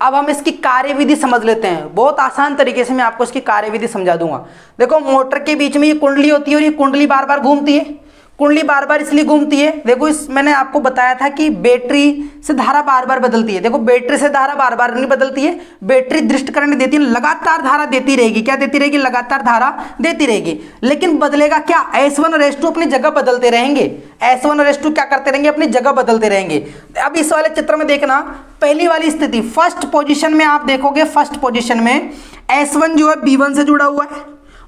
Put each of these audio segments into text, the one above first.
अब हम इसकी कार्यविधि समझ लेते हैं। बहुत आसान तरीके से मैं आपको इसकी कार्यविधि समझा दूंगा। देखो मोटर के बीच में ये कुंडली होती है और ये कुंडली बार बार घूमती है। कुंडली बार बार इसलिए घूमती है, देखो इस मैंने आपको बताया था कि बैटरी से धारा बार बार बदलती है। देखो बैटरी से धारा बार बार नहीं बदलती है, बैटरी दृष्ट करंट देती है, लगातार धारा देती रहेगी। क्या देती रहेगी? लगातार धारा देती रहेगी। लेकिन बदलेगा क्या? S1 और S2 अपनी जगह बदलते रहेंगे। S1 और S2 क्या करते रहेंगे? अपनी जगह बदलते रहेंगे। अब इस वाले चित्र में देखना, पहली वाली स्थिति फर्स्ट पोजीशन में आप देखोगे, फर्स्ट पोजीशन में S1 जो है B1 से जुड़ा हुआ है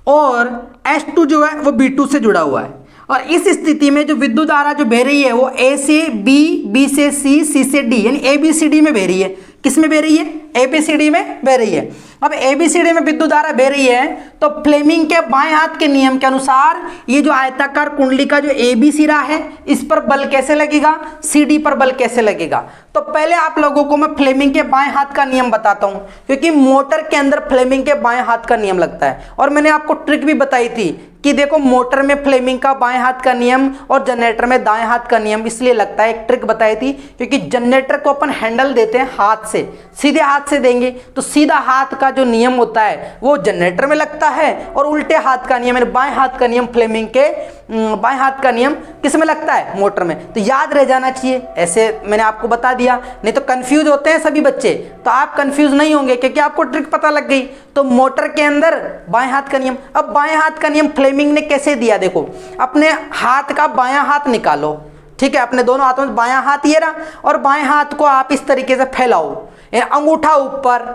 और S2 जो है वो B2 से जुड़ा हुआ है। और इस स्थिति में जो विद्युत धारा जो बह रही है वो A से B, B से C, C से D यानी ABCD में बह रही है। किस में बह रही है? ABCD में बह रही है। अब ABCD में विद्युत धारा बह रही है तो फ्लेमिंग के बाएं हाथ के नियम के अनुसार ये जो आयताकार कुंडली का जो AB सिरा है इस पर बल कैसे लगेगा, CD पर बल कैसे लगेगा। तो पहले आप लोगों को मैं फ्लेमिंग के बाएं हाथ का नियम बताता हूं, क्योंकि मोटर के अंदर फ्लेमिंग के बाएं हाथ का नियम लगता है। और मैंने आपको ट्रिक भी बताई थी कि देखो मोटर में फ्लेमिंग का बाएं हाथ का नियम और जनरेटर में दाएं हाथ का नियम इसलिए लगता है। एक ट्रिक बताई थी, क्योंकि जनरेटर को अपन हैंडल देते हैं हाथ से, सीधे हाथ से देंगे तो सीधा हाथ का जो नियम होता है वो जनरेटर में लगता है और उल्टे हाथ का नियम यानी बाएं हाथ का नियम फ्लेमिंग के बाएं हाथ का नियम किस में लगता है? मोटर में। तो याद रह जाना चाहिए, ऐसे मैंने आपको बता दिया, नहीं तो कंफ्यूज होते हैं सभी बच्चे। तो आप कंफ्यूज नहीं होंगे क्योंकि आपको ट्रिक पता लग गई। तो मोटर के अंदर बाएं हाथ का नियम। अब बाएं हाथ का नियम फ्लेमिंग ने कैसे दिया? देखो अपने हाथ का बायां हाथ निकालो, ठीक है, अपने दोनों हाथों में बायां हाथ ये रहा और बाएं हाथ को आप इस तरीके से फैलाओ, अंगूठा ऊपर,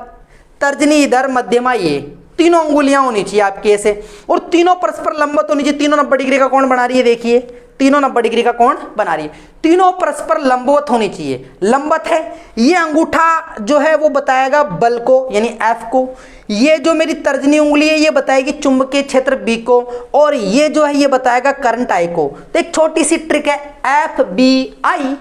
तर्जनी इधर, मध्यमा ये, तीनों अंगुलियां होनी चाहिए आपकी ऐसे, और तीनों परस्पर लंबवत होनी चाहिए। तीनों 90 डिग्री का कोण बना रही है, देखिए तीनों 90 डिग्री का कोण बना रही है, तीनों परस्पर लंबवत होनी चाहिए। लंबवत है, ये अंगूठा जो है वो बताएगा बल को यानी F को, ये जो मेरी तर्जनी उंगली है ये बताएगी चुंबकीय क्षेत्र B को, और ये जो है ये बताएगा करंट I को। तो एक छोटी सी ट्रिक है FBI,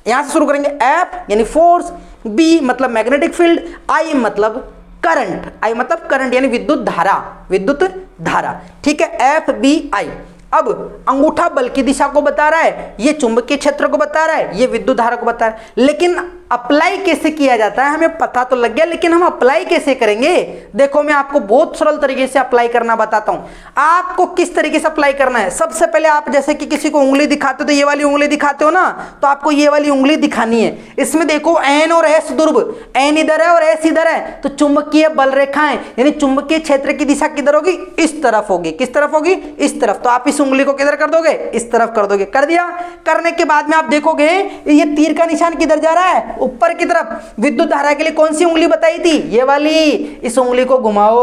यहां से शुरू करेंगे। F यानी फोर्स, B मतलब मैग्नेटिक फील्ड, I मतलब करंट, I मतलब करंट यानी विद्युत धारा, विद्युत धारा, ठीक है, FBI। अब अंगूठा बल की दिशा को बता रहा है, ये चुंबकीय क्षेत्र को बता रहा है, ये विद्युत धारा को बता रहा है। लेकिन अप्लाई कैसे किया जाता है हमें पता तो लग गया, लेकिन हम अप्लाई कैसे करेंगे? देखो मैं आपको बहुत सरल तरीके से अप्लाई करना बताता हूं। आपको किस तरीके से अप्लाई करना है? सबसे पहले आप जैसे कि किसी को उंगली दिखाते हो तो ये वाली उंगली दिखाते हो ना, तो आपको ये वाली उंगली दिखानी है। इसमें देखो N और S ध्रुव, N इधर है और S इधर है, तो चुंबकीय बल रेखाएं यानी चुंबकीय क्षेत्र की दिशा किधर होगी? इस तरफ होगी। किस तरफ होगी? इस तरफ। तो आप इस उंगली को किधर कर दोगे? इस तरफ कर दोगे। कर दिया। करने के बाद में आप देखोगे ये तीर का निशान किधर जा रहा है? ऊपर की तरफ। विद्युत धारा के लिए कौन सी उंगली बताई थी? ये वाली। इस उंगली को घुमाओ,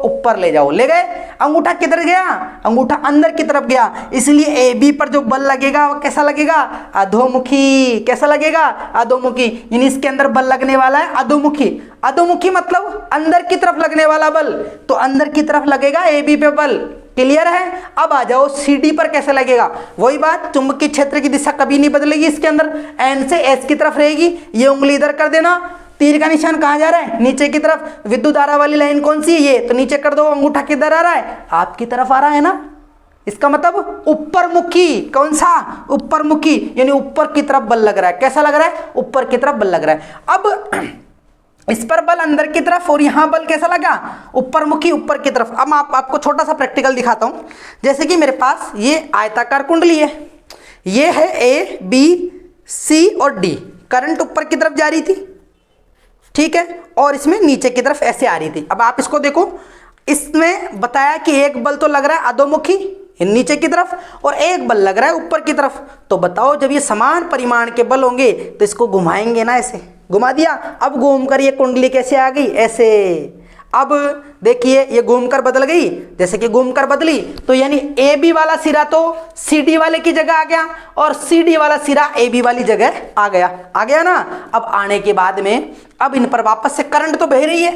ऊपर ले जाओ, ले गए। अंगूठा किधर गया? अंगूठा अंदर की तरफ गया, इसलिए AB पर जो बल लगेगा वो कैसा लगेगा? अधोमुखी। कैसा लगेगा? अधोमुखी। यानी इसके अंदर बल लगने वाला है अधोमुखी। अधोमुखी मतलब अंदर की तरफ लगने वाला बल, तो अंदर की तरफ लगेगा AB पे बल। क्लियर है? अब आ जाओ CD पर कैसे लगेगा? वही बात, चुंबकीय क्षेत्र की दिशा कभी नहीं बदलेगी, इसके अंदर N से S की तरफ रहेगी। ये उंगली इधर कर देना। तीर का निशान कहां जा रहा है? नीचे की तरफ। विद्युत धारा वाली लाइन कौन सी है? ये, तो नीचे कर दो। अंगूठा किधर आ रहा है? आपकी तरफ आ रहा है ना, इसका मतलब ऊपर मुखी। कौन सा? ऊपर मुखी, यानी ऊपर की तरफ बल लग रहा है। कैसा लग रहा है? ऊपर की तरफ बल लग रहा है। अब इस पर बल अंदर की तरफ और यहां बल कैसा लगा? ऊपर मुखी, ऊपर की तरफ। अब आपको छोटा सा प्रैक्टिकल दिखाता हूं। जैसे कि मेरे पास ये आयताकार कुंडली है, ये है A, B, C और D। करंट ऊपर की तरफ जा रही थी, ठीक है, और इसमें नीचे की तरफ ऐसे आ रही थी। अब आप इसको देखो, इसमें बताया कि एक बल तो लग रहा है अधोमुखी नीचे की तरफ और एक बल लग रहा है ऊपर की तरफ। तो बताओ जब ये समान परिमाण के बल होंगे तो इसको घुमाएंगे ना, ऐसे घुमा दिया। अब घूमकर ये कुंडली कैसे आ गई? ऐसे। अब देखिए ये घूमकर बदल गई, जैसे कि घूमकर बदली तो यानी AB वाला सिरा तो CD वाले की जगह आ गया और CD वाला सिरा AB वाली जगह आ गया। आ गया ना? अब आने के बाद में अब इन पर वापस से करंट तो बह रही है।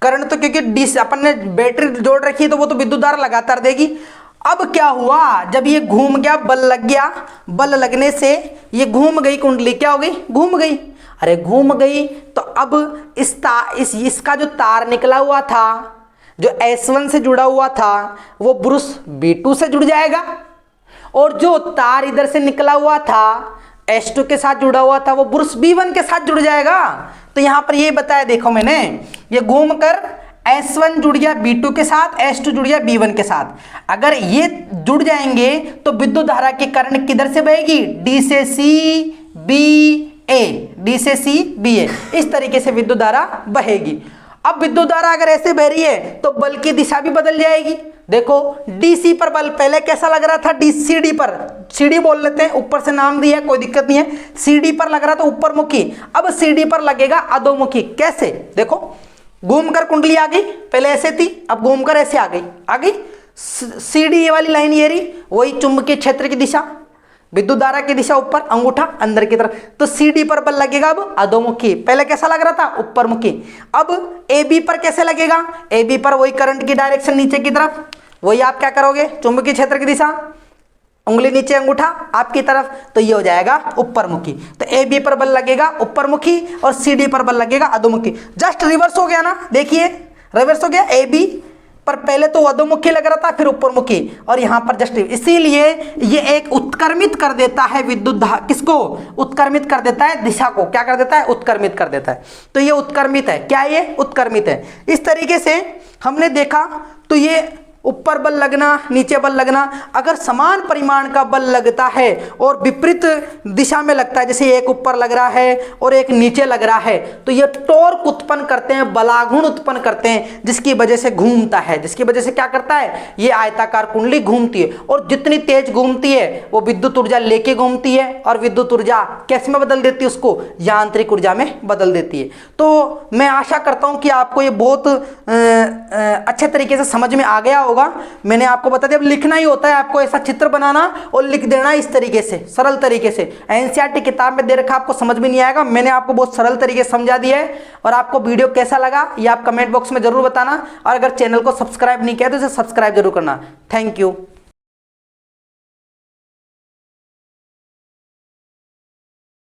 करंट तो क्योंकि अपन ने बैटरी जोड़ रखी है तो वो तो विद्युत धारा लगातार देगी। अब क्या हुआ? जब ये घूम गया, बल लग गया, बल लगने से ये घूम गई कुंडली। क्या हो गई? घूम गई। अरे घूम गई तो अब इसका जो तार निकला हुआ था, जो S1 से जुड़ा हुआ था, वो ब्रुश B2 से जुड़ जाएगा, और जो तार इधर से निकला हुआ था H2 के साथ जुड़ा हुआ था वो ब्रुश B1 के साथ जुड़ जाएगा। तो यहाँ पर ये बताया, देखो मैंने ये घूम कर S1 जुड़ गया B2 के साथ, S2 जुड़ गया B1 के साथ। अगर ये जुड़ जाएंगे तो विद्युत धारा की करंट किधर से बहेगी, D से C B A, D से C B A, इस तरीके से विद्युत धारा बहेगी। अब विद्युत धारा अगर ऐसे बह रही है तो बल की दिशा भी बदल जाएगी। देखो DC पर बल पहले कैसा लग रहा था, CD पर, CD बोल लेते हैं, ऊपर से नाम दिया है कोई दिक्कत नहीं है, CD पर लग रहा था ऊपर मुखी, अब CD पर लगेगा अधोमुखी। कैसे, देखो घूमकर कुंडली आ गई, पहले ऐसे थी, अब घूमकर ऐसे आ गई। CD वाली लाइन ये रही, वही चुंबकीय क्षेत्र की दिशा, विद्युत धारा की दिशा ऊपर, अंगूठा अंदर की तरफ, तो CD पर बल लगेगा अब अधोमुखी। पहले कैसा लग रहा था, ऊपर मुखी। अब AB पर कैसे लगेगा, AB पर वही करंट की डायरेक्शन नीचे की तरफ, वही आप क्या करोगे, चुंबकीय क्षेत्र की दिशा, उंगली नीचे अंगूठा आपकी तरफ, तो ये हो जाएगा ऊपर मुखी। तो AB पर बल लगेगा ऊपर मुखी और CD पर बल लगेगा अधोमुखी। जस्ट रिवर्स हो गया ना, देखिए रिवर्स हो गया, AB पर पहले तो अधोमुखी लग रहा था फिर ऊपरमुखी, और यहां पर जस्ट, इसीलिए ये एक उत्क्रमित कर देता है विद्युत धारा, किसको उत्क्रमित कर देता है, दिशा को क्या कर देता है, उत्क्रमित कर देता है। तो ये उत्क्रमित है, क्या ये उत्क्रमित है। इस तरीके से हमने देखा, तो ये ऊपर बल लगना नीचे बल लगना, अगर समान परिमाण का बल लगता है और विपरीत दिशा में लगता है, जैसे एक ऊपर लग रहा है और एक नीचे लग रहा है, तो ये टॉर्क उत्पन्न करते हैं, बलाघूर्ण उत्पन्न करते हैं, जिसकी वजह से घूमता है, जिसकी वजह से क्या करता है, ये आयताकार कुंडली घूमती है। और जितनी तेज घूमती है वो विद्युत ऊर्जा लेके घूमती है, और विद्युत ऊर्जा कैसे में बदल देती है, उसको यांत्रिक ऊर्जा में बदल देती है। तो मैं आशा करता हूं कि आपको ये बहुत अच्छे तरीके से समझ में आ गया होगा। मैंने आपको बता दिया, अब लिखना ही होता है, आपको ऐसा चित्र बनाना और लिख देना इस तरीके से, सरल तरीके से। एनसीईआरटी किताब में दे रखा, आपको समझ में नहीं आएगा, मैंने आपको बहुत सरल तरीके से समझा दिया है। और आपको वीडियो कैसा लगा ये आप कमेंट बॉक्स में जरूर बताना, और अगर चैनल को सब्सक्राइब नहीं किया तो इसे सब्सक्राइब जरूर करना। Thank you.